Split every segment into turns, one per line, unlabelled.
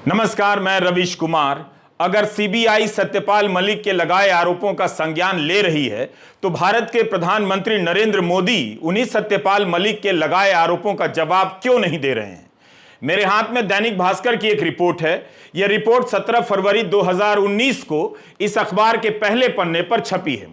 नमस्कार, मैं रवीश कुमार। अगर सीबीआई सत्यपाल मलिक के लगाए आरोपों का संज्ञान ले रही है तो भारत के प्रधानमंत्री नरेंद्र मोदी उन्हीं सत्यपाल मलिक के लगाए आरोपों का जवाब क्यों नहीं दे रहे हैं। मेरे हाथ में दैनिक भास्कर की एक रिपोर्ट है। यह रिपोर्ट 17 फरवरी 2019 को इस अखबार के पहले पन्ने पर छपी है।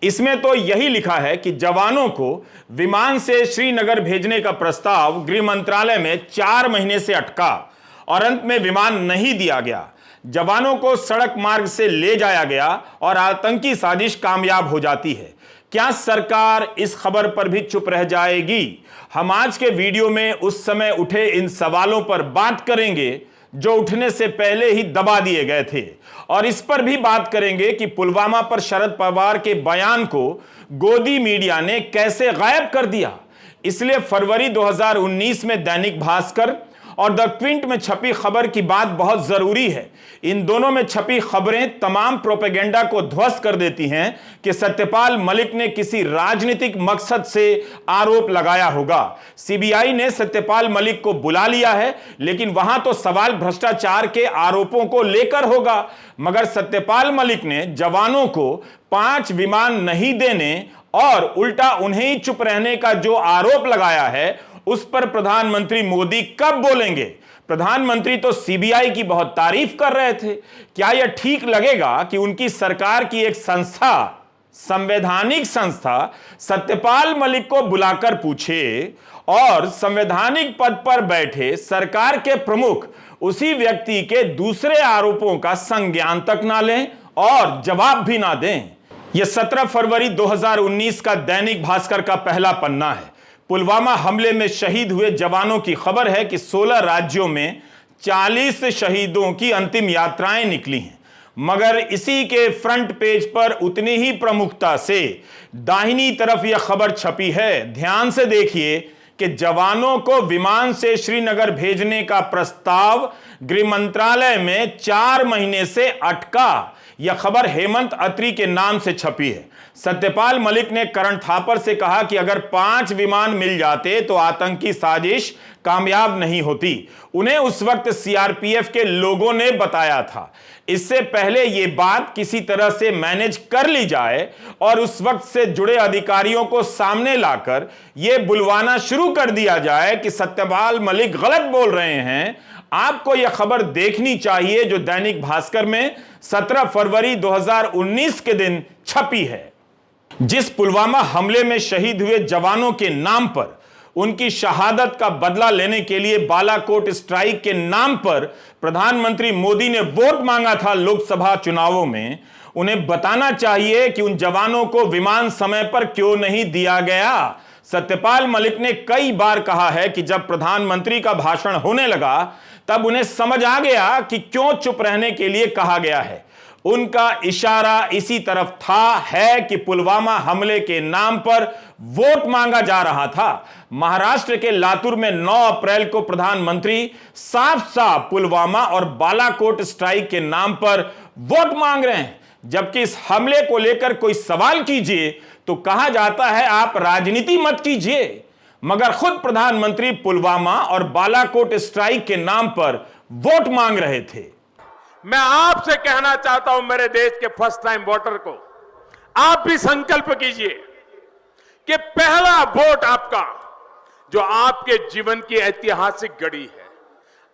इसमें तो यही लिखा है कि जवानों को विमान से श्रीनगर भेजने का प्रस्ताव गृह मंत्रालय में 4 महीने से अटका और अंत में विमान नहीं दिया गया। जवानों को सड़क मार्ग से ले जाया गया और आतंकी साजिश कामयाब हो जाती है। क्या सरकार इस खबर पर भी चुप रह जाएगी? हम आज के वीडियो में उस समय उठे इन सवालों पर बात करेंगे जो उठने से पहले ही दबा दिए गए थे, और इस पर भी बात करेंगे कि पुलवामा पर शरद पवार के बयान को गोदी मीडिया ने कैसे गायब कर दिया। इसलिए फरवरी 2019 में दैनिक भास्कर और द क्विंट में छपी खबर की बात बहुत जरूरी है। इन दोनों में छपी खबरें तमाम प्रोपेगेंडा को ध्वस्त कर देती हैं कि सत्यपाल मलिक ने किसी राजनीतिक मकसद से आरोप लगाया होगा। सीबीआई ने सत्यपाल मलिक को बुला लिया है, लेकिन वहां तो सवाल भ्रष्टाचार के आरोपों को लेकर होगा। मगर सत्यपाल मलिक ने जवानों को 5 विमान नहीं देने और उल्टा उन्हें ही चुप रहने का जो आरोप लगाया है, उस पर प्रधानमंत्री मोदी कब बोलेंगे? प्रधानमंत्री तो सीबीआई की बहुत तारीफ कर रहे थे। क्या यह ठीक लगेगा कि उनकी सरकार की एक संस्था, संवैधानिक संस्था, सत्यपाल मलिक को बुलाकर पूछे और संवैधानिक पद पर बैठे सरकार के प्रमुख उसी व्यक्ति के दूसरे आरोपों का संज्ञान तक ना लें और जवाब भी ना दें? यह 17 फरवरी 2019 का दैनिक भास्कर का पहला पन्ना है। पुलवामा हमले में शहीद हुए जवानों की खबर है कि 16 राज्यों में 40 शहीदों की अंतिम यात्राएं निकली हैं। मगर इसी के फ्रंट पेज पर उतनी ही प्रमुखता से दाहिनी तरफ यह खबर छपी है। ध्यान से देखिए कि जवानों को विमान से श्रीनगर भेजने का प्रस्ताव गृह मंत्रालय में 4 महीने से अटका। यह खबर हेमंत अत्री के नाम से छपी है। सत्यपाल मलिक ने करण थापर से कहा कि अगर 5 विमान मिल जाते तो आतंकी साजिश कामयाब नहीं होती। उन्हें उस वक्त सीआरपीएफ के लोगों ने बताया था। इससे पहले यह बात किसी तरह से मैनेज कर ली जाए और उस वक्त से जुड़े अधिकारियों को सामने लाकर यह बुलवाना शुरू कर दिया जाए कि सत्यपाल मलिक गलत बोल रहे हैं। आपको यह खबर देखनी चाहिए जो दैनिक भास्कर में 17 फरवरी 2019 के दिन छपी है। जिस पुलवामा हमले में शहीद हुए जवानों के नाम पर, उनकी शहादत का बदला लेने के लिए बालाकोट स्ट्राइक के नाम पर प्रधानमंत्री मोदी ने वोट मांगा था लोकसभा चुनावों में, उन्हें बताना चाहिए कि उन जवानों को विमान समय पर क्यों नहीं दिया गया। सत्यपाल मलिक ने कई बार कहा है कि जब प्रधानमंत्री का भाषण होने लगा तब उन्हें समझ आ गया कि क्यों चुप रहने के लिए कहा गया है। उनका इशारा इसी तरफ है कि पुलवामा हमले के नाम पर वोट मांगा जा रहा था। महाराष्ट्र के लातूर में 9 अप्रैल को प्रधानमंत्री साफ साफ पुलवामा और बालाकोट स्ट्राइक के नाम पर वोट मांग रहे हैं, जबकि इस हमले को लेकर कोई सवाल कीजिए तो कहा जाता है आप राजनीति मत कीजिए। मगर खुद प्रधानमंत्री पुलवामा और बालाकोट स्ट्राइक के नाम पर वोट मांग रहे थे।
मैं आपसे कहना चाहता हूं, मेरे देश के फर्स्ट टाइम वोटर को, आप भी संकल्प कीजिए कि पहला वोट आपका, जो आपके जीवन की ऐतिहासिक घड़ी है,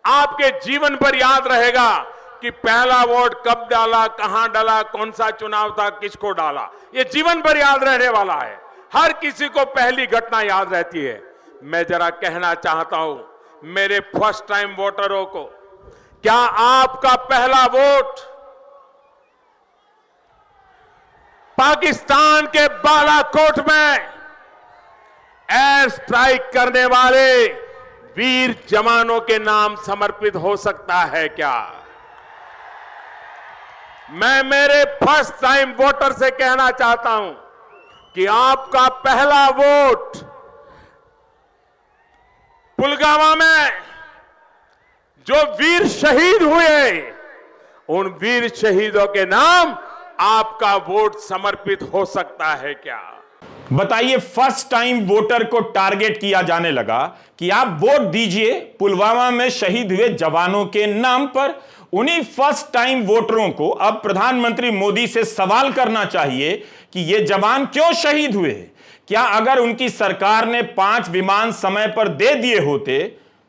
आपके जीवन पर याद रहेगा कि पहला वोट कब डाला, कहां डाला, कौन सा चुनाव था, किसको डाला, ये जीवन भर याद रहने वाला है। हर किसी को पहली घटना याद रहती है। मैं जरा कहना चाहता हूं मेरे फर्स्ट टाइम वोटरों को, क्या आपका पहला वोट पाकिस्तान के बालाकोट में एयर स्ट्राइक करने वाले वीर जवानों के नाम समर्पित हो सकता है क्या? मैं मेरे फर्स्ट टाइम वोटर से कहना चाहता हूं कि आपका पहला वोट पुलवामा में जो वीर शहीद हुए, उन वीर शहीदों के नाम आपका वोट समर्पित हो सकता है क्या?
बताइए, फर्स्ट टाइम वोटर को टारगेट किया जाने लगा कि आप वोट दीजिए पुलवामा में शहीद हुए जवानों के नाम पर। उन्हीं फर्स्ट टाइम वोटरों को अब प्रधानमंत्री मोदी से सवाल करना चाहिए कि ये जवान क्यों शहीद हुए। क्या अगर उनकी सरकार ने 5 विमान समय पर दे दिए होते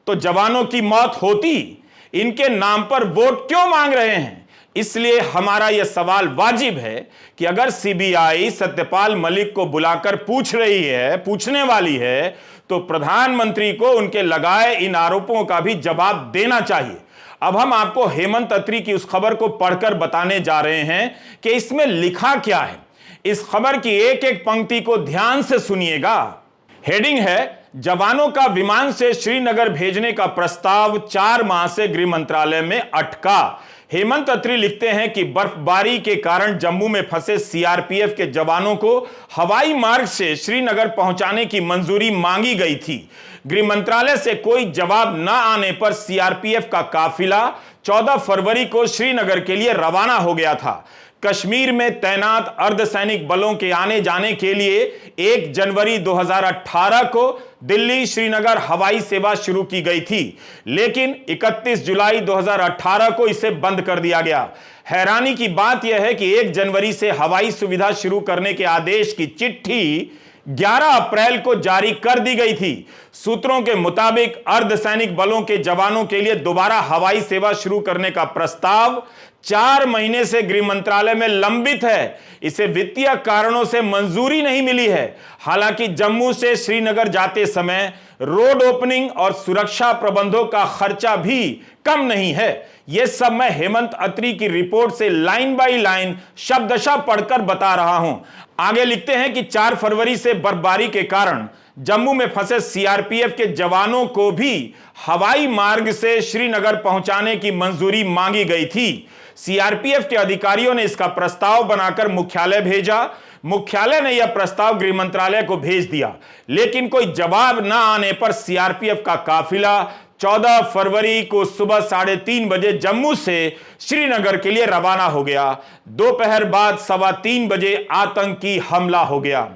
तो जवानों की मौत होती? इनके नाम पर वोट क्यों मांग रहे हैं? इसलिए हमारा यह सवाल वाजिब है कि अगर सीबीआई सत्यपाल मलिक को बुलाकर पूछने वाली है, तो प्रधानमंत्री को उनके लगाए इन आरोपों का भी जवाब देना चाहिए। अब हम आपको हेमंत अत्री की उस खबर को पढ़कर बताने जा रहे हैं कि इसमें लिखा क्या है। इस खबर की एक एक पंक्ति को ध्यान से सुनिएगा। हेडिंग है, जवानों का विमान से श्रीनगर भेजने का प्रस्ताव 4 माह से गृह मंत्रालय में अटका। हेमंत अत्री लिखते हैं कि बर्फबारी के कारण जम्मू में फंसे सीआरपीएफ के जवानों को हवाई मार्ग से श्रीनगर पहुंचाने की मंजूरी मांगी गई थी। गृह मंत्रालय से कोई जवाब न आने पर सीआरपीएफ का काफिला 14 फरवरी को श्रीनगर के लिए रवाना हो गया था। कश्मीर में तैनात अर्धसैनिक बलों के आने जाने के लिए 1 जनवरी 2018 को दिल्ली श्रीनगर हवाई सेवा शुरू की गई थी, लेकिन 31 जुलाई 2018 को इसे बंद कर दिया गया। हैरानी की बात यह है कि 1 जनवरी से हवाई सुविधा शुरू करने के आदेश की चिट्ठी 11 अप्रैल को जारी कर दी गई थी। सूत्रों के मुताबिक अर्धसैनिक बलों के जवानों के लिए दोबारा हवाई सेवा शुरू करने का प्रस्ताव 4 महीने से गृह मंत्रालय में लंबित है। इसे वित्तीय कारणों से मंजूरी नहीं मिली है। हालांकि जम्मू से श्रीनगर जाते समय रोड ओपनिंग और सुरक्षा प्रबंधों का खर्चा भी कम नहीं है। यह सब मैं हेमंत अत्री की रिपोर्ट से लाइन बाय लाइन शब्दशः पढ़कर बता रहा हूं। आगे लिखते हैं कि 4 फरवरी से बर्फबारी के कारण जम्मू में फंसे सीआरपीएफ के जवानों को भी हवाई मार्ग से श्रीनगर पहुंचाने की मंजूरी मांगी गई थी। सीआरपीएफ के अधिकारियों ने इसका प्रस्ताव बनाकर मुख्यालय भेजा। मुख्यालय ने यह प्रस्ताव गृह मंत्रालय को भेज दिया, लेकिन कोई जवाब न आने पर सीआरपीएफ का काफिला 14 फरवरी को सुबह 3:30 बजे जम्मू से श्रीनगर के लिए रवाना हो गया। दोपहर बाद 3:15 बजे आतंकी हमला हो गया।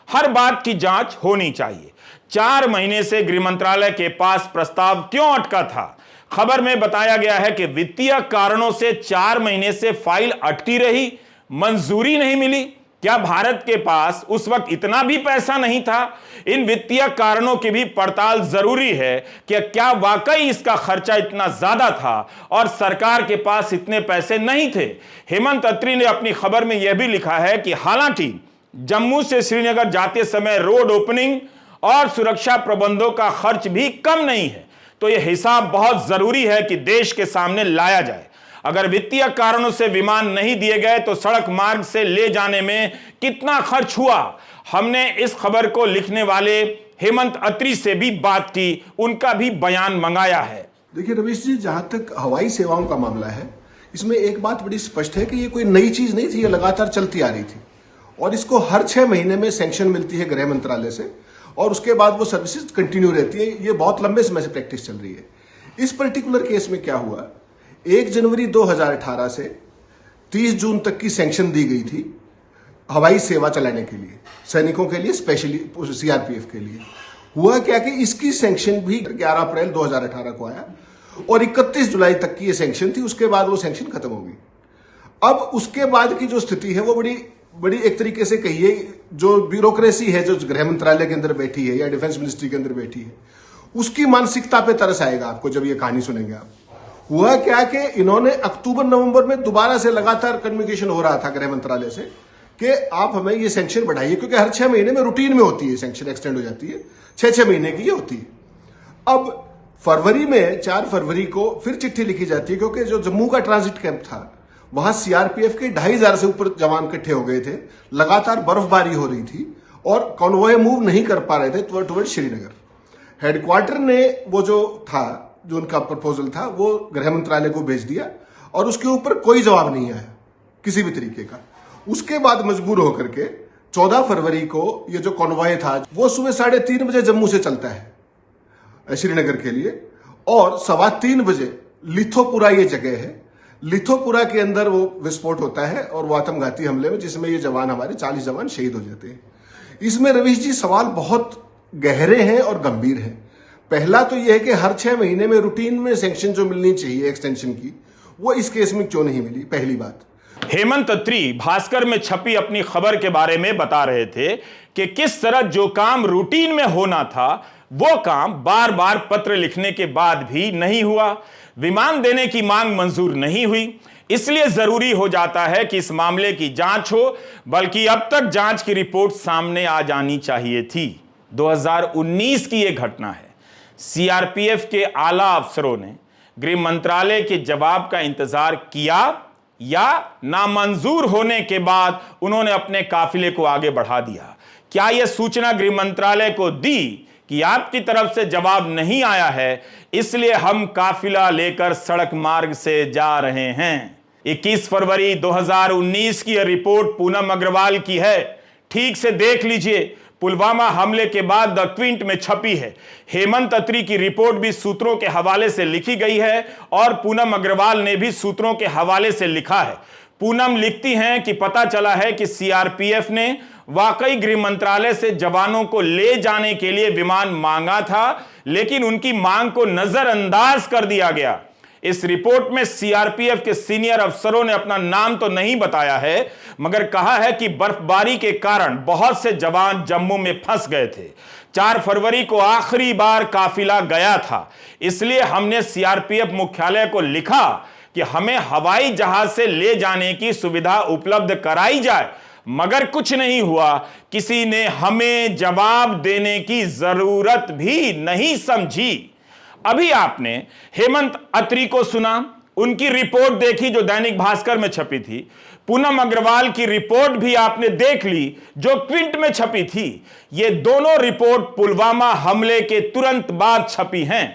हर बात की जांच होनी चाहिए। 4 महीने से गृह मंत्रालय के पास प्रस्ताव क्यों अटका था? खबर में बताया गया है कि वित्तीय कारणों से 4 महीने से फाइल अटकी रही, मंजूरी नहीं मिली। क्या भारत के पास उस वक्त इतना भी पैसा नहीं था? इन वित्तीय कारणों की भी पड़ताल जरूरी है कि क्या वाकई इसका खर्चा इतना ज्यादा था और सरकार के पास इतने पैसे नहीं थे। हेमंत अत्री ने अपनी खबर में यह भी लिखा है कि हालांकि जम्मू से श्रीनगर जाते समय रोड ओपनिंग और सुरक्षा प्रबंधों का खर्च भी कम नहीं है, तो यह हिसाब बहुत जरूरी है कि देश के सामने लाया जाए। अगर वित्तीय कारणों से विमान नहीं दिए गए तो सड़क मार्ग से ले जाने में कितना खर्च हुआ? हमने इस खबर को लिखने वाले हेमंत अत्री से भी बात की, उनका भी बयान मंगाया है।
देखिए रवीश जी, जहां तक हवाई सेवाओं का मामला है, इसमें एक बात बड़ी स्पष्ट है कि ये कोई नई चीज नहीं थी, ये लगातार चलती आ रही थी और इसको हर 6 महीने में सैंक्शन मिलती है गृह मंत्रालय से और उसके बाद वो सर्विसेज कंटिन्यू रहती है। ये बहुत लंबे समय से प्रैक्टिस चल रही है। इस पर्टिकुलर केस में क्या हुआ, 1 जनवरी 2018 से 30 जून तक की सैंक्शन दी गई थी हवाई सेवा चलाने के लिए, सैनिकों के लिए, स्पेशली सीआरपीएफ के लिए। हुआ क्या कि इसकी सैंक्शन भी 11 अप्रैल 2018 को आया और 31 जुलाई तक की ये सैंक्शन थी। उसके बाद वो सैंक्शन खत्म हो गई। अब उसके बाद की जो स्थिति है वो बड़ी एक तरीके से कहिए, जो ब्यूरोक्रेसी है जो गृह मंत्रालय के अंदर बैठी है या डिफेंस मिनिस्ट्री के अंदर बैठी है, उसकी मानसिकता पे तरस आएगा आपको जब ये कहानी सुनेंगे आप। हुआ क्या कि इन्होंने अक्टूबर नवंबर में दोबारा से लगातार कम्युनिकेशन हो रहा था गृह मंत्रालय से कि आप हमें ये सैंक्शन बढ़ाइए, क्योंकि हर 6 महीने में रूटीन में होती है, सैंक्शन एक्सटेंड हो जाती है, 6-6 महीने की ये होती है। अब फरवरी में 4 फरवरी को फिर चिट्ठी लिखी जाती है, क्योंकि जो जम्मू का ट्रांजिट कैंप था वहां सीआरपीएफ के 2,500 से ऊपर जवान इकट्ठे हो गए थे। लगातार बर्फबारी हो रही थी और कॉन्वॉय मूव नहीं कर पा रहे थे टुवर्ड श्रीनगर। हेडक्वार्टर ने वो जो उनका प्रपोजल था वो गृह मंत्रालय को भेज दिया और उसके ऊपर कोई जवाब नहीं आया किसी भी तरीके का। उसके बाद मजबूर होकर के 14 फरवरी को ये जो कॉन्वॉय था वो सुबह 3:30 बजे जम्मू से चलता है श्रीनगर के लिए और 3:15 बजे लिथोपुरा ये जगह है, लिथोपुरा के अंदर वो विस्फोट होता है और वो आत्मघाती हमले में जिसमें ये जवान हमारे 40 जवान शहीद हो जाते हैं। इसमें रवीश जी सवाल बहुत गहरे हैं और गंभीर हैं। पहला तो यह है कि हर 6 महीने में रूटीन में सैंक्शन जो मिलनी चाहिए एक्सटेंशन की, वो इस केस में क्यों नहीं मिली, पहली बात।
हेमंत अत्री भास्कर में छपी अपनी खबर के बारे में बता रहे थे कि किस तरह जो काम रूटीन में होना था वो काम बार बार पत्र लिखने के बाद भी नहीं हुआ। विमान देने की मांग मंजूर नहीं हुई, इसलिए जरूरी हो जाता है कि इस मामले की जांच हो, बल्कि अब तक जांच की रिपोर्ट सामने आ जानी चाहिए थी। 2019 की यह घटना है। सीआरपीएफ के आला अफसरों ने गृह मंत्रालय के जवाब का इंतजार किया या नामंजूर होने के बाद उन्होंने अपने काफिले को आगे बढ़ा दिया? क्या यह सूचना गृह मंत्रालय को दी कि आपकी तरफ से जवाब नहीं आया है, इसलिए हम काफिला लेकर सड़क मार्ग से जा रहे हैं? 21 फरवरी 2019 की यह रिपोर्ट पूनम अग्रवाल की है। ठीक से देख लीजिए, पुलवामा हमले के बाद द क्विंट में छपी है। हेमंत अत्री की रिपोर्ट भी सूत्रों के हवाले से लिखी गई है और पूनम अग्रवाल ने भी सूत्रों के हवाले से लिखा है। पूनम लिखती हैं कि पता चला है कि सीआरपीएफ ने वाकई गृह मंत्रालय से जवानों को ले जाने के लिए विमान मांगा था, लेकिन उनकी मांग को नजरअंदाज कर दिया गया। इस रिपोर्ट में सीआरपीएफ के सीनियर अफसरों ने अपना नाम तो नहीं बताया है, मगर कहा है कि बर्फबारी के कारण बहुत से जवान जम्मू में फंस गए थे। 4 फरवरी को आखिरी बार काफिला गया था, इसलिए हमने सीआरपीएफ मुख्यालय को लिखा कि हमें हवाई जहाज से ले जाने की सुविधा उपलब्ध कराई जाए, मगर कुछ नहीं हुआ। किसी ने हमें जवाब देने की जरूरत भी नहीं समझी। अभी आपने हेमंत अत्री को सुना, उनकी रिपोर्ट देखी जो दैनिक भास्कर में छपी थी। पूनम अग्रवाल की रिपोर्ट भी आपने देख ली जो क्विंट में छपी थी। ये दोनों रिपोर्ट पुलवामा हमले के तुरंत बाद छपी हैं।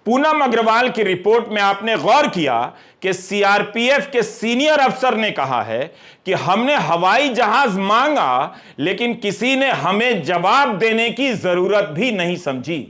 पूनम अग्रवाल की रिपोर्ट में आपने गौर किया कि सीआरपीएफ के सीनियर अफसर ने कहा है कि हमने हवाई जहाज मांगा, लेकिन किसी ने हमें जवाब देने की जरूरत भी नहीं समझी।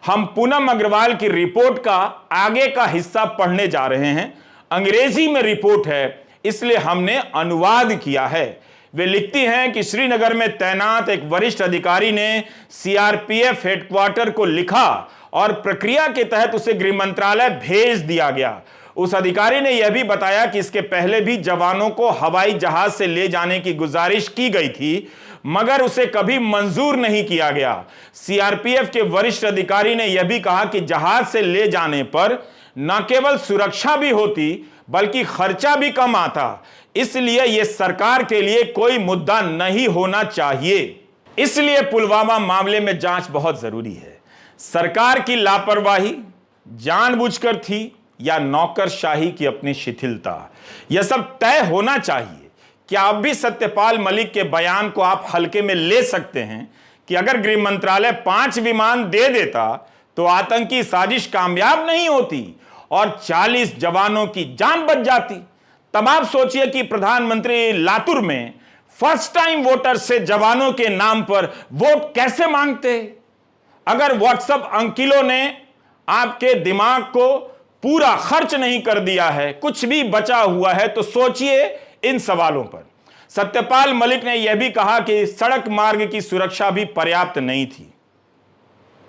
हम पूनम अग्रवाल की रिपोर्ट का आगे का हिस्सा पढ़ने जा रहे हैं। अंग्रेजी में रिपोर्ट है, इसलिए हमने अनुवाद किया है। वे लिखती हैं कि श्रीनगर में तैनात एक वरिष्ठ अधिकारी ने सीआरपीएफ हेडक्वार्टर को लिखा और प्रक्रिया के तहत उसे गृह मंत्रालय भेज दिया गया। उस अधिकारी ने यह भी बताया कि इसके पहले भी जवानों को हवाई जहाज से ले जाने की गुजारिश की गई थी, मगर उसे कभी मंजूर नहीं किया गया। सीआरपीएफ के वरिष्ठ अधिकारी ने यह भी कहा कि जहाज से ले जाने पर न केवल सुरक्षा भी होती, बल्कि खर्चा भी कम आता, इसलिए यह सरकार के लिए कोई मुद्दा नहीं होना चाहिए। इसलिए पुलवामा मामले में जांच बहुत जरूरी है। सरकार की लापरवाही जानबूझकर थी या नौकरशाही की अपनी शिथिलता, यह सब तय होना चाहिए। क्या अब भी सत्यपाल मलिक के बयान को आप हल्के में ले सकते हैं कि अगर गृह मंत्रालय 5 विमान दे देता तो आतंकी साजिश कामयाब नहीं होती और 40 जवानों की जान बच जाती? तब आप सोचिए कि प्रधानमंत्री लातूर में फर्स्ट टाइम वोटर से जवानों के नाम पर वोट कैसे मांगते। अगर व्हाट्सएप अंकिलों ने आपके दिमाग को पूरा खर्च नहीं कर दिया है, कुछ भी बचा हुआ है, तो सोचिए इन सवालों पर। सत्यपाल मलिक ने यह भी कहा कि सड़क मार्ग की सुरक्षा भी पर्याप्त नहीं थी।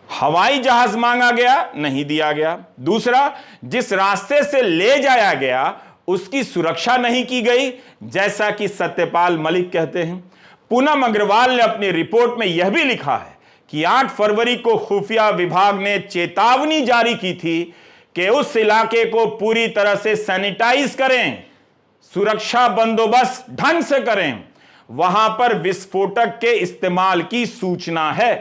हवाई जहाज मांगा गया, नहीं दिया गया। दूसरा, जिस रास्ते से ले जाया गया उसकी सुरक्षा नहीं की गई, जैसा कि सत्यपाल मलिक कहते हैं। पूनम अग्रवाल ने अपनी रिपोर्ट में यह भी लिखा है कि 8 फरवरी को खुफिया विभाग ने चेतावनी जारी की थी कि उस इलाके को पूरी तरह से सैनिटाइज करें, सुरक्षा बंदोबस्त ढंग से करें, वहां पर विस्फोटक के इस्तेमाल की सूचना है।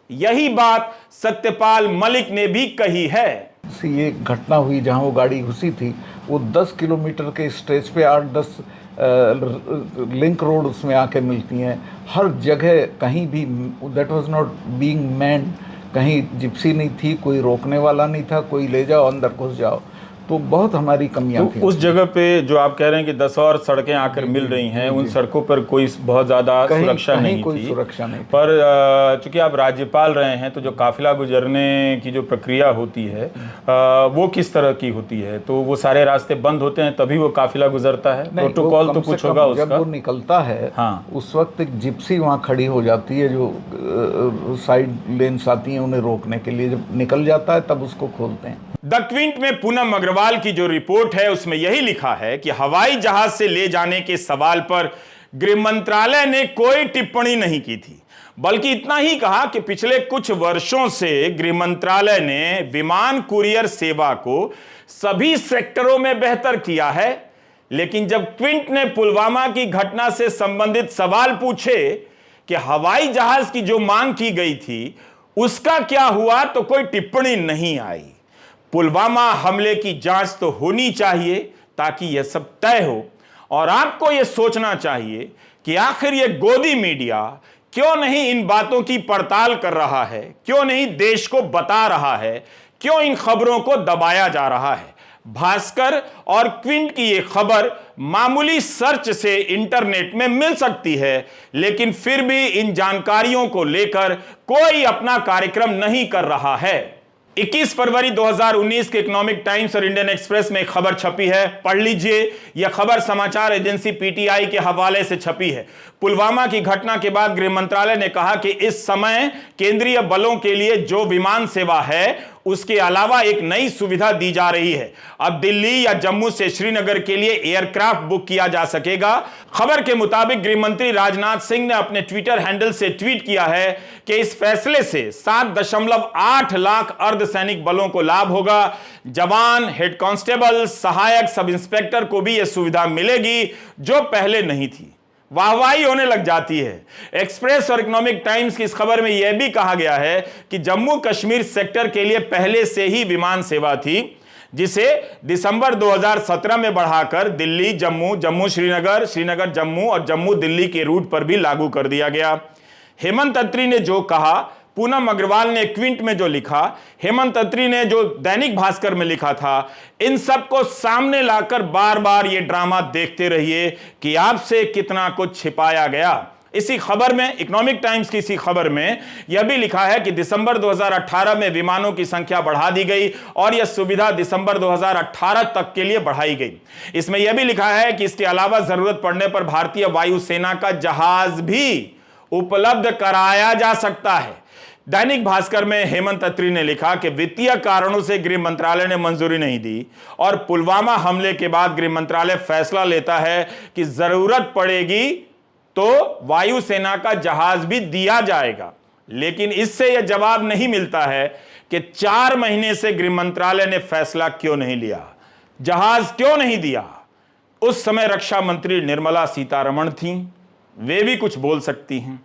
यही बात सत्यपाल मलिक ने भी कही है।
ये घटना हुई जहां वो गाड़ी घुसी थी, वो 10 किलोमीटर के स्ट्रेच पे 8-10 लिंक रोड उसमें आके मिलती हैं। हर जगह कहीं भी that was not being manned, कहीं जिप्सी नहीं थी, कोई रोकने वाला नहीं था, कोई ले जाओ अंदर घुस जाओ। तो बहुत हमारी कमियां थी।
तो उस जगह पे जो आप कह रहे हैं कि 10 और सड़कें आकर मिल रही हैं, उन सड़कों पर कोई बहुत ज़्यादा सुरक्षा नहीं थी,
सुरक्षा नहीं थी।
पर चूंकि आप राज्यपाल रहे हैं तो जो काफिला गुजरने की जो प्रक्रिया होती है वो किस तरह की होती है? तो वो सारे रास्ते बंद होते हैं तभी वो काफिला गुजरता है? प्रोटोकॉल तो कुछ होगा उसका?
जब वो निकलता है,
हाँ,
उस वक्त एक जिप्सी वहाँ खड़ी हो जाती है जो साइड लेन्स आती हैं उन्हें रोकने के लिए। जब निकल जाता है तब उसको खोलते हैं।
द क्विंट में पूनम अग्रवाल की जो रिपोर्ट है उसमें यही लिखा है कि हवाई जहाज से ले जाने के सवाल पर गृह मंत्रालय ने कोई टिप्पणी नहीं की थी, बल्कि इतना ही कहा कि पिछले कुछ वर्षों से गृह मंत्रालय ने विमान कुरियर सेवा को सभी सेक्टरों में बेहतर किया है। लेकिन जब क्विंट ने पुलवामा की घटना से संबंधित सवाल पूछे कि हवाई जहाज की जो मांग की गई थी उसका क्या हुआ, तो कोई टिप्पणी नहीं आई। पुलवामा हमले की जांच तो होनी चाहिए ताकि यह सब तय हो, और आपको यह सोचना चाहिए कि आखिर यह गोदी मीडिया क्यों नहीं इन बातों की पड़ताल कर रहा है, क्यों नहीं देश को बता रहा है, क्यों इन खबरों को दबाया जा रहा है। भास्कर और क्विंट की यह खबर मामूली सर्च से इंटरनेट में मिल सकती है, लेकिन फिर भी इन जानकारियों को लेकर कोई अपना कार्यक्रम नहीं कर रहा है। 21 फरवरी 2019 के इकोनॉमिक टाइम्स और इंडियन एक्सप्रेस में एक खबर छपी है, पढ़ लीजिए। यह खबर समाचार एजेंसी पीटीआई के हवाले से छपी है। पुलवामा की घटना के बाद गृह मंत्रालय ने कहा कि इस समय केंद्रीय बलों के लिए जो विमान सेवा है उसके अलावा एक नई सुविधा दी जा रही है। अब दिल्ली या जम्मू से श्रीनगर के लिए एयरक्राफ्ट बुक किया जा सकेगा। खबर के मुताबिक गृह मंत्री राजनाथ सिंह ने अपने ट्विटर हैंडल से ट्वीट किया है कि इस फैसले से 7.8 लाख अर्धसैनिक बलों को लाभ होगा। जवान, हेड कांस्टेबल, सहायक सब इंस्पेक्टर को भी यह सुविधा मिलेगी जो पहले नहीं थी। वाहवाही होने लग जाती है। एक्सप्रेस और इकोनॉमिक टाइम्स की इस खबर में यह भी कहा गया है कि जम्मू कश्मीर सेक्टर के लिए पहले से ही विमान सेवा थी, जिसे दिसंबर 2017 में बढ़ाकर दिल्ली जम्मू, जम्मू श्रीनगर, श्रीनगर जम्मू और जम्मू दिल्ली के रूट पर भी लागू कर दिया गया। हेमंत अत्री ने जो कहा, पूनम अग्रवाल ने क्विंट में जो लिखा, हेमंत अत्री ने जो दैनिक भास्कर में लिखा था, इन सबको सामने लाकर बार बार ये ड्रामा देखते रहिए कि आपसे कितना कुछ छिपाया गया। इसी खबर में, इकोनॉमिक टाइम्स की इसी खबर में यह भी लिखा है कि दिसंबर 2018 में विमानों की संख्या बढ़ा दी गई और यह सुविधा दिसंबर 2018 तक के लिए बढ़ाई गई। इसमें यह भी लिखा है कि इसके अलावा जरूरत पड़ने पर भारतीय वायुसेना का जहाज भी उपलब्ध कराया जा सकता है। दैनिक भास्कर में हेमंत अत्री ने लिखा कि वित्तीय कारणों से गृह मंत्रालय ने मंजूरी नहीं दी और पुलवामा हमले के बाद गृह मंत्रालय फैसला लेता है कि जरूरत पड़ेगी तो वायुसेना का जहाज भी दिया जाएगा। लेकिन इससे यह जवाब नहीं मिलता है कि 4 महीने से गृह मंत्रालय ने फैसला क्यों नहीं लिया, जहाज क्यों नहीं दिया। उस समय रक्षा मंत्री निर्मला सीतारमण थीं, वे भी कुछ बोल सकती हैं।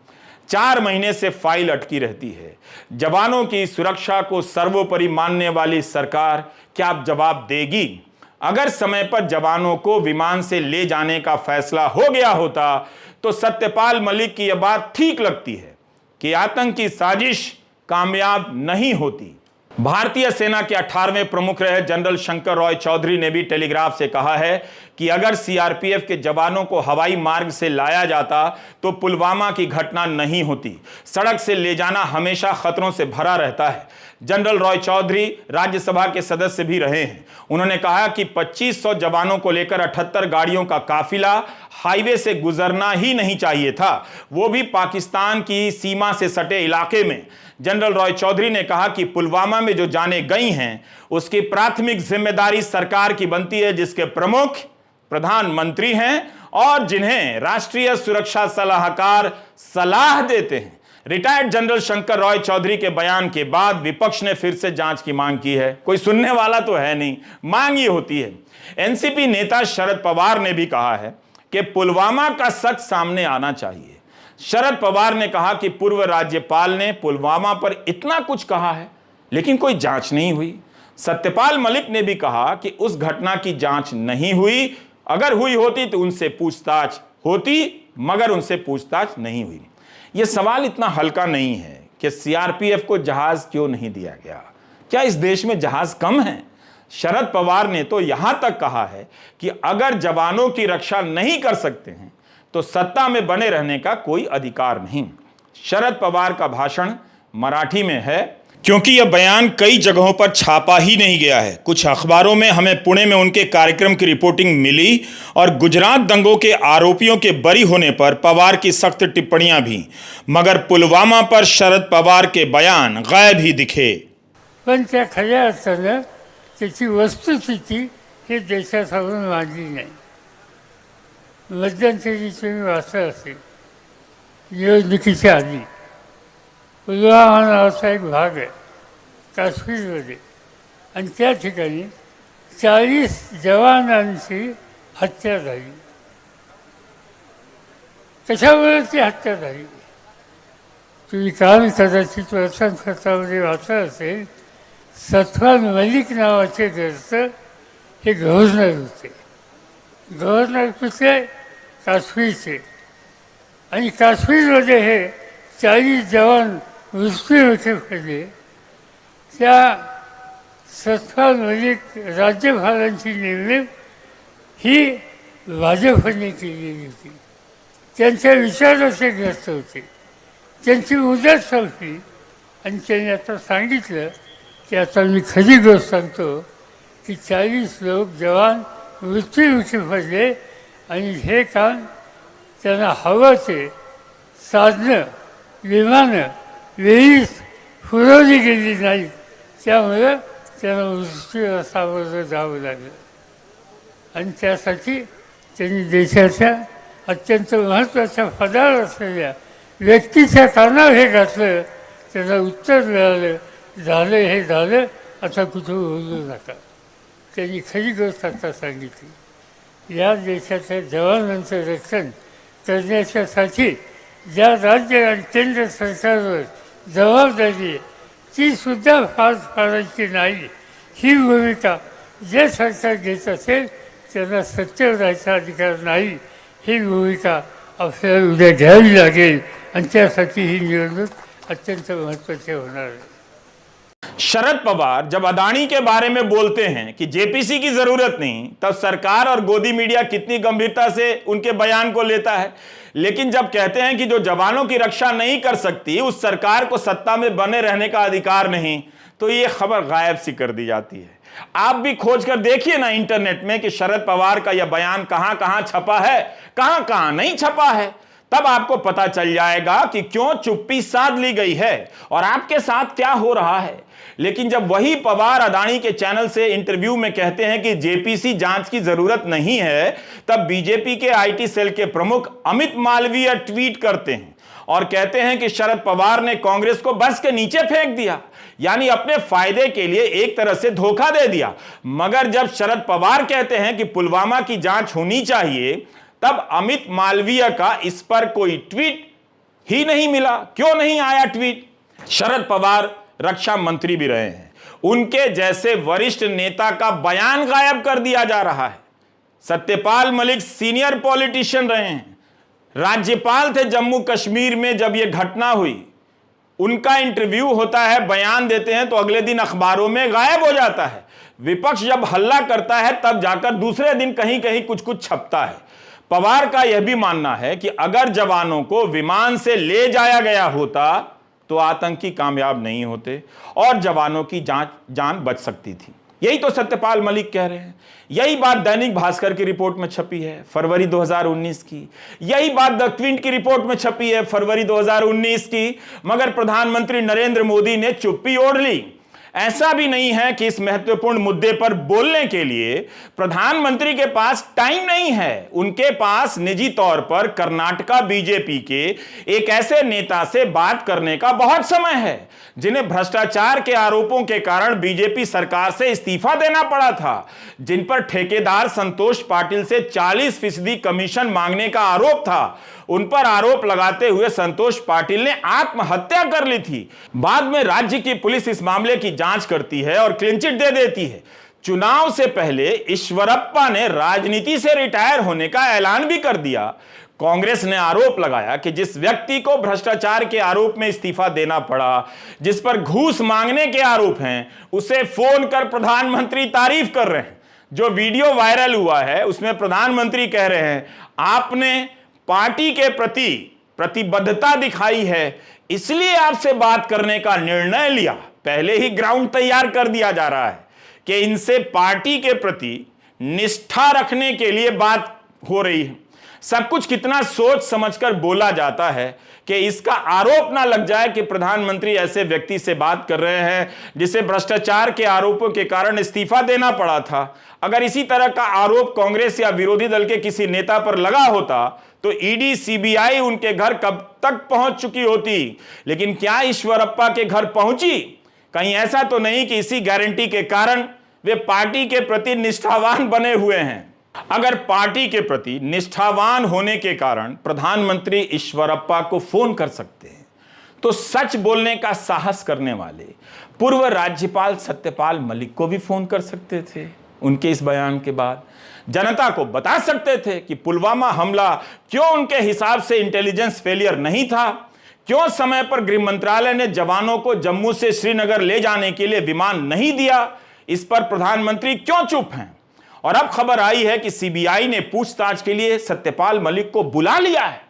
4 महीने से फाइल अटकी रहती है। जवानों की सुरक्षा को सर्वोपरि मानने वाली सरकार क्या अब जवाब देगी? अगर समय पर जवानों को विमान से ले जाने का फैसला हो गया होता तो सत्यपाल मलिक की यह बात ठीक लगती है कि आतंकी साजिश कामयाब नहीं होती। भारतीय सेना के 18वें प्रमुख रहे जनरल शंकर रॉय चौधरी ने भी टेलीग्राफ से कहा है कि अगर सीआरपीएफ के जवानों को हवाई मार्ग से लाया जाता तो पुलवामा की घटना नहीं होती। सड़क से ले जाना हमेशा खतरों से भरा रहता है। जनरल रॉय चौधरी राज्यसभा के सदस्य भी रहे हैं। उन्होंने कहा कि 2500 जवानों को लेकर 78 गाड़ियों का काफिला हाईवे से गुजरना ही नहीं चाहिए था, वो भी पाकिस्तान की सीमा से सटे इलाके में। जनरल रॉय चौधरी ने कहा कि पुलवामा में जो जानें गई हैं उसकी प्राथमिक जिम्मेदारी सरकार की बनती है, जिसके प्रमुख प्रधानमंत्री हैं और जिन्हें राष्ट्रीय सुरक्षा सलाहकार सलाह देते हैं। रिटायर्ड जनरल शंकर रॉय चौधरी के बयान के बाद विपक्ष ने फिर से जांच की मांग की है। कोई सुनने वाला तो है नहीं, मांग ही होती है। एनसीपी नेता शरद पवार ने भी कहा है कि पुलवामा का सच सामने आना चाहिए। शरद पवार ने कहा कि पूर्व राज्यपाल ने पुलवामा पर इतना कुछ कहा है लेकिन कोई जांच नहीं हुई। सत्यपाल मलिक ने भी कहा कि उस घटना की जांच नहीं हुई, अगर हुई होती तो उनसे पूछताछ होती, मगर उनसे पूछताछ नहीं हुई। यह सवाल इतना हल्का नहीं है कि सीआरपीएफ को जहाज क्यों नहीं दिया गया। क्या इस देश में जहाज कम है? शरद पवार ने तो यहां तक कहा है कि अगर जवानों की रक्षा नहीं कर सकते हैं तो सत्ता में बने रहने का कोई अधिकार नहीं। शरद पवार का भाषण मराठी में है, क्योंकि यह बयान कई जगहों पर छापा ही नहीं गया है। कुछ अखबारों में हमें पुणे में उनके कार्यक्रम की रिपोर्टिंग मिली और गुजरात दंगों के आरोपियों के बरी होने पर पवार की सख्त टिप्पणियां भी, मगर पुलवामा पर शरद पवार के बयान गायब ही दिखे।
पण त्या खऱ्या अर्थानं त्याची वस्तुस्थिती हे देशासमोर मांडली नाही। मध्यंतरी तुम्ही वाचलं असेल, निवडणुकीच्या आधी पुलवामा नावाचा एक भाग आहे काश्मीरमध्ये, आणि त्या ठिकाणी 40 जवानांची हत्या झाली। कशामुळे ती हत्या झाली? तुम्ही काल कदाचित वर्तमानपत्रामध्ये वाचलं असेल, सतपाल मलिक नावाचे ग्रस्त हे गव्हर्नर होते। गव्हर्नर कुठले? काश्मीरचे। आणि काश्मीरमध्ये हे 40 जवान मृत्यूमुखी पडले। त्या सतपाल मलिक राज्यपालांची नेमणूक ही भाजपने केलेली होती। त्यांच्या विचाराचे ग्रस्त होते, त्यांची मुदत संपली आणि त्यांनी आता सांगितलं की आता मी खरी गोष्ट सांगतो की 40 लोक जवान मृत्यूमुखी पडले आणि हे काम त्यांना हवं ते साधनं विमानं वेळीच पुरवली गेली नाही, त्यामुळं त्यांना मृत्यूला सामोरं जावं लागलं। आणि त्यासाठी त्यांनी देशाच्या अत्यंत महत्त्वाच्या पदावर असलेल्या व्यक्तीच्या कानावर हे घातलं, त्यांना उत्तर मिळालं, झालं हे झालं, आता कुठं बोलू नका। त्यांनी खरी गोष्ट आता सांगितली। या देशाच्या जवानांचं रक्षण करण्याच्यासाठी ज्या राज्य आणि केंद्र सरकारवर जबाबदारी आहे ती सुद्धा फार फाडायची नाही, ही भूमिका जे सरकार घेत असेल त्यांना सत्तेवर राहायचा अधिकार नाही, ही भूमिका आपल्याला उद्या घ्यावी लागेल आणि त्यासाठी ही निवडणूक अत्यंत महत्त्वाची होणार आहे।
शरद पवार जब अदानी के बारे में बोलते हैं कि जेपीसी की जरूरत नहीं, तब सरकार और गोदी मीडिया कितनी गंभीरता से उनके बयान को लेता है। लेकिन जब कहते हैं कि जो जवानों की रक्षा नहीं कर सकती उस सरकार को सत्ता में बने रहने का अधिकार नहीं, तो ये खबर गायब सी कर दी जाती है। आप भी खोज कर देखिए ना इंटरनेट में कि शरद पवार का यह बयान कहां कहां छपा है, कहां कहां नहीं छपा है। तब आपको पता चल जाएगा कि क्यों चुप्पी साध ली गई है और आपके साथ क्या हो रहा है। लेकिन जब वही पवार अदानी के चैनल से इंटरव्यू में कहते हैं कि जेपीसी जांच की जरूरत नहीं है, तब बीजेपी के आईटी सेल के प्रमुख अमित मालवीय ट्वीट करते हैं और कहते हैं कि शरद पवार ने कांग्रेस को बस के नीचे फेंक दिया, यानी अपने फायदे के लिए एक तरह से धोखा दे दिया। मगर जब शरद पवार कहते हैं कि पुलवामा की जांच होनी चाहिए, तब अमित मालवीय का इस पर कोई ट्वीट ही नहीं मिला। क्यों नहीं आया ट्वीट? शरद पवार रक्षा मंत्री भी रहे हैं, उनके जैसे वरिष्ठ नेता का बयान गायब कर दिया जा रहा है। सत्यपाल मलिक सीनियर पॉलिटिशियन रहे हैं, राज्यपाल थे जम्मू कश्मीर में जब यह घटना हुई। उनका इंटरव्यू होता है, बयान देते हैं तो अगले दिन अखबारों में गायब हो जाता है। विपक्ष जब हल्ला करता है तब जाकर दूसरे दिन कहीं कहीं कुछ कुछ छपता है। पवार का यह भी मानना है कि अगर जवानों को विमान से ले जाया गया होता तो आतंकी कामयाब नहीं होते और जवानों की जान बच सकती थी। यही तो सत्यपाल मलिक कह रहे हैं। यही बात दैनिक भास्कर की रिपोर्ट में छपी है फरवरी 2019 की। यही बात द क्विंट की रिपोर्ट में छपी है फरवरी 2019 की। मगर प्रधानमंत्री नरेंद्र मोदी ने चुप्पी ओढ़ ली। ऐसा भी नहीं है कि इस महत्वपूर्ण मुद्दे पर बोलने के लिए प्रधानमंत्री के पास टाइम नहीं है। उनके पास निजी तौर पर कर्नाटका बीजेपी के एक ऐसे नेता से बात करने का बहुत समय है जिन्हें भ्रष्टाचार के आरोपों के कारण बीजेपी सरकार से इस्तीफा देना पड़ा था, जिन पर ठेकेदार संतोष पाटिल से 40% कमीशन मांगने का आरोप था। उन पर आरोप लगाते हुए संतोष पाटिल ने आत्महत्या कर ली थी। बाद में राज्य की पुलिस इस मामले की जांच करती है और क्लीन चिट दे देती है। चुनाव से पहले ईश्वरप्पा ने राजनीति से रिटायर होने का ऐलान भी कर दिया। कांग्रेस ने आरोप लगाया कि जिस व्यक्ति को भ्रष्टाचार के आरोप में इस्तीफा देना पड़ा, जिस पर घूस मांगने के आरोप हैं, उसे फोन कर प्रधानमंत्री तारीफ कर रहे हैं। जो वीडियो वायरल हुआ है उसमें प्रधानमंत्री कह रहे हैं, आपने पार्टी के प्रति प्रतिबद्धता दिखाई है, इसलिए आपसे बात करने का निर्णय लिया। पहले ही ग्राउंड तैयार कर दिया जा रहा है कि इनसे पार्टी के प्रति निष्ठा रखने के लिए बात हो रही है। सब कुछ कितना सोच समझकर बोला जाता है कि इसका आरोप ना लग जाए कि प्रधानमंत्री ऐसे व्यक्ति से बात कर रहे हैं जिसे भ्रष्टाचार के आरोपों के कारण इस्तीफा देना पड़ा था। अगर इसी तरह का आरोप कांग्रेस या विरोधी दल के किसी नेता पर लगा होता तो ईडी सीबीआई उनके घर कब तक पहुंच चुकी होती। लेकिन क्या ईश्वरप्पा के घर पहुंची? कहीं ऐसा तो नहीं कि इसी गारंटी के कारण वे पार्टी के प्रति निष्ठावान बने हुए हैं। अगर पार्टी के प्रति निष्ठावान होने के कारण प्रधानमंत्री ईश्वरप्पा को फोन कर सकते हैं तो सच बोलने का साहस करने वाले पूर्व राज्यपाल सत्यपाल मलिक को भी फोन कर सकते थे। उनके इस बयान के बाद जनता को बता सकते थे कि पुलवामा हमला क्यों उनके हिसाब से इंटेलिजेंस फेलियर नहीं था, क्यों समय पर गृह मंत्रालय ने जवानों को जम्मू से श्रीनगर ले जाने के लिए विमान नहीं दिया, इस पर प्रधानमंत्री क्यों चुप हैं। और अब खबर आई है कि सीबीआई ने पूछताछ के लिए सत्यपाल मलिक को बुला लिया है।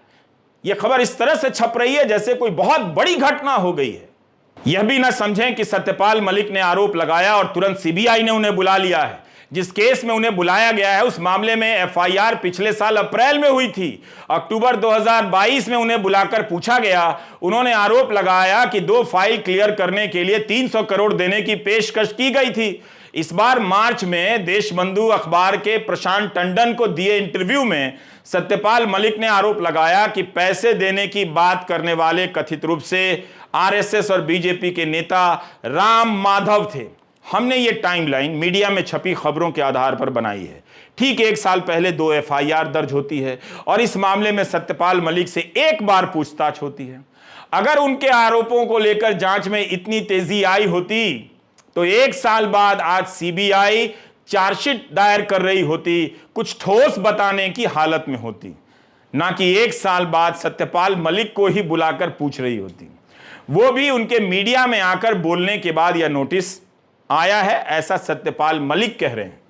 यह खबर इस तरह से छप रही है जैसे कोई बहुत बड़ी घटना हो गई है। यह भी ना समझें कि सत्यपाल मलिक ने आरोप लगाया और तुरंत सीबीआई ने उन्हें बुला लिया है। जिस केस में उन्हें बुलाया गया है उस मामले में एफआईआर पिछले साल अप्रैल में हुई थी। अक्टूबर 2022 में उन्हें बुलाकर पूछा गया। उन्होंने आरोप लगाया कि 2 फाइल क्लियर करने के लिए 300 करोड़ देने की पेशकश की गई थी। इस बार मार्च में देशबंधु अखबार के प्रशांत टंडन को दिए इंटरव्यू में सत्यपाल मलिक ने आरोप लगाया कि पैसे देने की बात करने वाले कथित रूप से आरएसएस और बीजेपी के नेता राम माधव थे। हमने ये टाइमलाइन मीडिया में छपी खबरों के आधार पर बनाई है। ठीक 1 साल पहले 2 एफआईआर दर्ज होती है और इस मामले में सत्यपाल मलिक से 1 बार पूछताछ होती है। अगर उनके आरोपों को लेकर जांच में इतनी तेजी आई होती तो 1 साल बाद आज सीबीआई चार्जशीट दायर कर रही होती, कुछ ठोस बताने की हालत में होती, ना कि 1 साल बाद सत्यपाल मलिक को ही बुलाकर पूछ रही होती, वो भी उनके मीडिया में आकर बोलने के बाद यह नोटिस आया है, ऐसा सत्यपाल मलिक कह रहे हैं।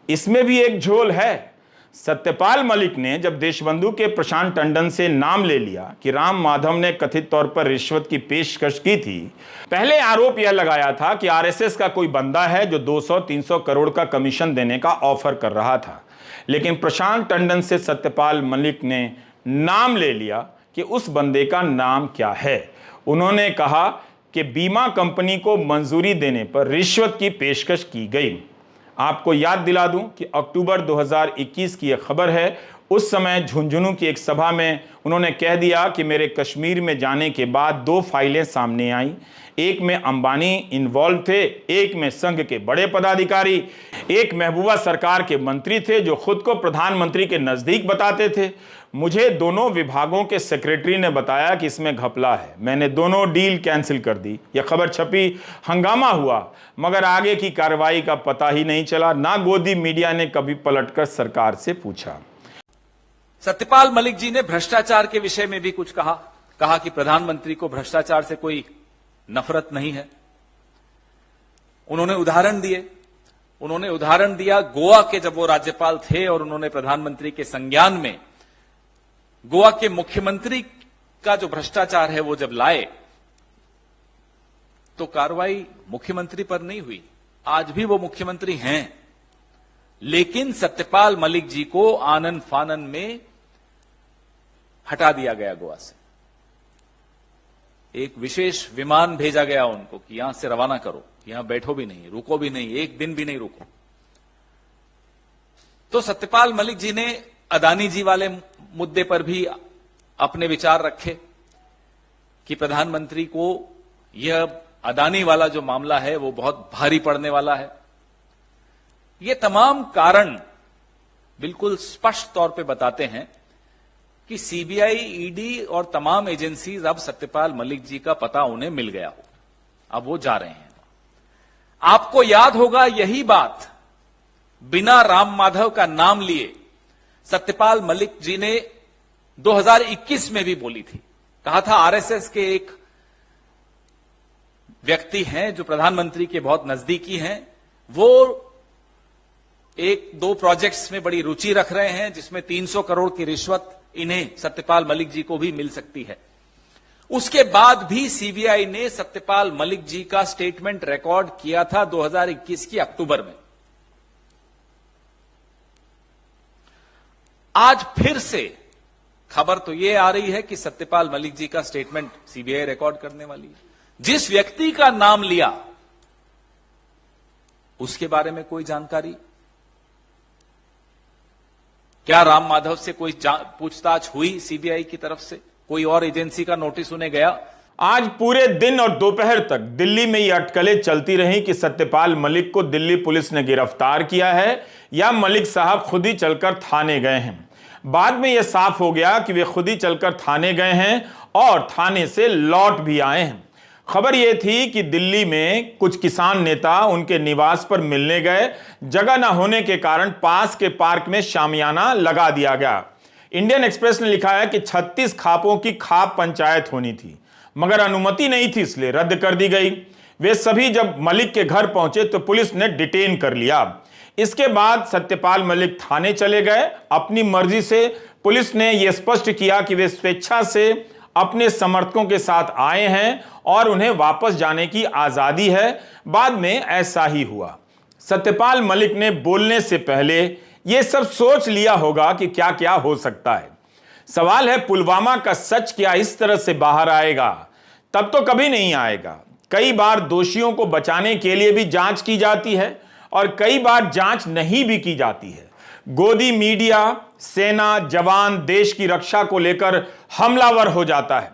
इसमें भी एक झोल है। सत्यपाल मलिक ने जब देशबंधु के प्रशांत टंडन से नाम ले लिया कि राम माधव ने कथित तौर पर रिश्वत की पेशकश की थी, पहले आरोप यह लगाया था कि आरएसएस का कोई बंदा है जो 200-300 करोड़ का कमीशन देने का ऑफर कर रहा था। लेकिन प्रशांत टंडन से सत्यपाल मलिक ने नाम ले लिया कि उस बंदे का नाम क्या है। उन्होंने कहा कि बीमा कंपनी को मंजूरी देने पर रिश्वत की पेशकश की गई। आपको याद दिला दूं कि अक्टूबर 2021 की यह खबर है। उस समय झुंझुनू की एक सभा में उन्होंने कह दिया कि मेरे कश्मीर में जाने के बाद 2 फाइलें सामने आई। एक में अंबानी इन्वॉल्व थे, एक में संघ के बड़े पदाधिकारी, एक महबूबा सरकार के मंत्री थे जो खुद को प्रधानमंत्री के नजदीक बताते थे। मुझे दोनों विभागों के सेक्रेटरी ने बताया कि इसमें घपला है। मैंने दोनों डील कैंसिल कर दी। यह खबर छपी, हंगामा हुआ, मगर आगे की कार्रवाई का पता ही नहीं चला। ना गोदी मीडिया ने कभी पलटकर सरकार से पूछा।
सत्यपाल मलिक जी ने भ्रष्टाचार के विषय में भी कुछ कहा कि प्रधानमंत्री को भ्रष्टाचार से कोई नफरत नहीं है। उन्होंने उदाहरण दिया गोवा के, जब वो राज्यपाल थे और उन्होंने प्रधानमंत्री के संज्ञान में गोवा के मुख्यमंत्री का जो भ्रष्टाचार है वो जब लाए तो कार्रवाई मुख्यमंत्री पर नहीं हुई। आज भी वो मुख्यमंत्री हैं, लेकिन सत्यपाल मलिक जी को आनन फानन में हटा दिया गया गोवा से। एक विशेष विमान भेजा गया उनको कि यहां से रवाना करो, यहां बैठो भी नहीं, रुको भी नहीं, एक दिन भी नहीं रुको। तो सत्यपाल मलिक जी ने अदानी जी वाले मुद्दे पर भी अपने विचार रखे कि प्रधानमंत्री को यह अदानी वाला जो मामला है वो बहुत भारी पड़ने वाला है। ये तमाम कारण बिल्कुल स्पष्ट तौर पे बताते हैं कि सीबीआई, ईडी और तमाम एजेंसीज अब सत्यपाल मलिक जी का पता उन्हें मिल गया हो, अब वो जा रहे हैं। आपको याद होगा यही बात बिना राम माधव का नाम लिए सत्यपाल मलिक जी ने 2021 में भी बोली थी। कहा था आरएसएस के एक व्यक्ति हैं जो प्रधानमंत्री के बहुत नजदीकी हैं, वो एक दो प्रोजेक्ट्स में बड़ी रुचि रख रहे हैं जिसमें 300 करोड़ की रिश्वत इन्हें सत्यपाल मलिक जी को भी मिल सकती है। उसके बाद भी सीबीआई ने सत्यपाल मलिक जी का स्टेटमेंट रिकॉर्ड किया था 2021 की अक्टूबर में। आज फिर से खबर तो यह आ रही है कि सत्यपाल मलिक जी का स्टेटमेंट सीबीआई रिकॉर्ड करने वाली है। जिस व्यक्ति का नाम लिया उसके बारे में कोई जानकारी? क्या राम माधव से कोई पूछताछ हुई सीबीआई की तरफ से? कोई और एजेंसी का नोटिस उन्हें गया?
आज पूरे दिन और दोपहर तक दिल्ली में ये अटकलें चलती रहीं कि सत्यपाल मलिक को दिल्ली पुलिस ने गिरफ्तार किया है या मलिक साहब खुद ही चलकर थाने गए हैं। बाद में यह साफ हो गया कि वे खुद ही चलकर थाने गए हैं और थाने से लौट भी आए हैं। खबर यह थी कि दिल्ली में कुछ किसान नेता उनके निवास पर मिलने गए। जगह न होने के कारण पास के पार्क में शामियाना लगा दिया गया। इंडियन एक्सप्रेस ने लिखा है कि 36 खापों की खाप पंचायत होनी थी, मगर अनुमति नहीं थी, इसलिए रद्द कर दी गई। वे सभी जब मलिक के घर पहुंचे तो पुलिस ने डिटेन कर लिया। इसके बाद सत्यपाल मलिक थाने चले गए अपनी मर्जी से। पुलिस ने यह स्पष्ट किया कि वे स्वेच्छा से अपने समर्थकों के साथ आए हैं और उन्हें वापस जाने की आजादी है। बाद में ऐसा ही हुआ। सत्यपाल मलिक ने बोलने से पहले यह सब सोच लिया होगा कि क्या क्या हो सकता है। सवाल है, पुलवामा का सच क्या इस तरह से बाहर आएगा? तब तो कभी नहीं आएगा। कई बार दोषियों को बचाने के लिए भी जांच की जाती है और कई बार जांच नहीं भी की जाती है। गोदी मीडिया, सेना, जवान देश की रक्षा को लेकर हमलावर हो जाता है,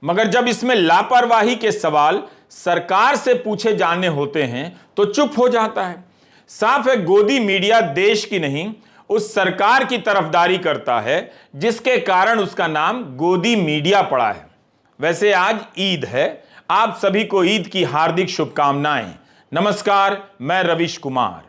मगर जब इसमें लापरवाही के सवाल सरकार से पूछे जाने होते हैं तो चुप हो जाता है। साफ है, गोदी मीडिया देश की नहीं, उस सरकार की तरफदारी करता है जिसके कारण उसका नाम गोदी मीडिया पड़ा है। वैसे आज ईद है, आप सभी को ईद की हार्दिक शुभकामनाएं। नमस्कार, मैं रविश कुमार।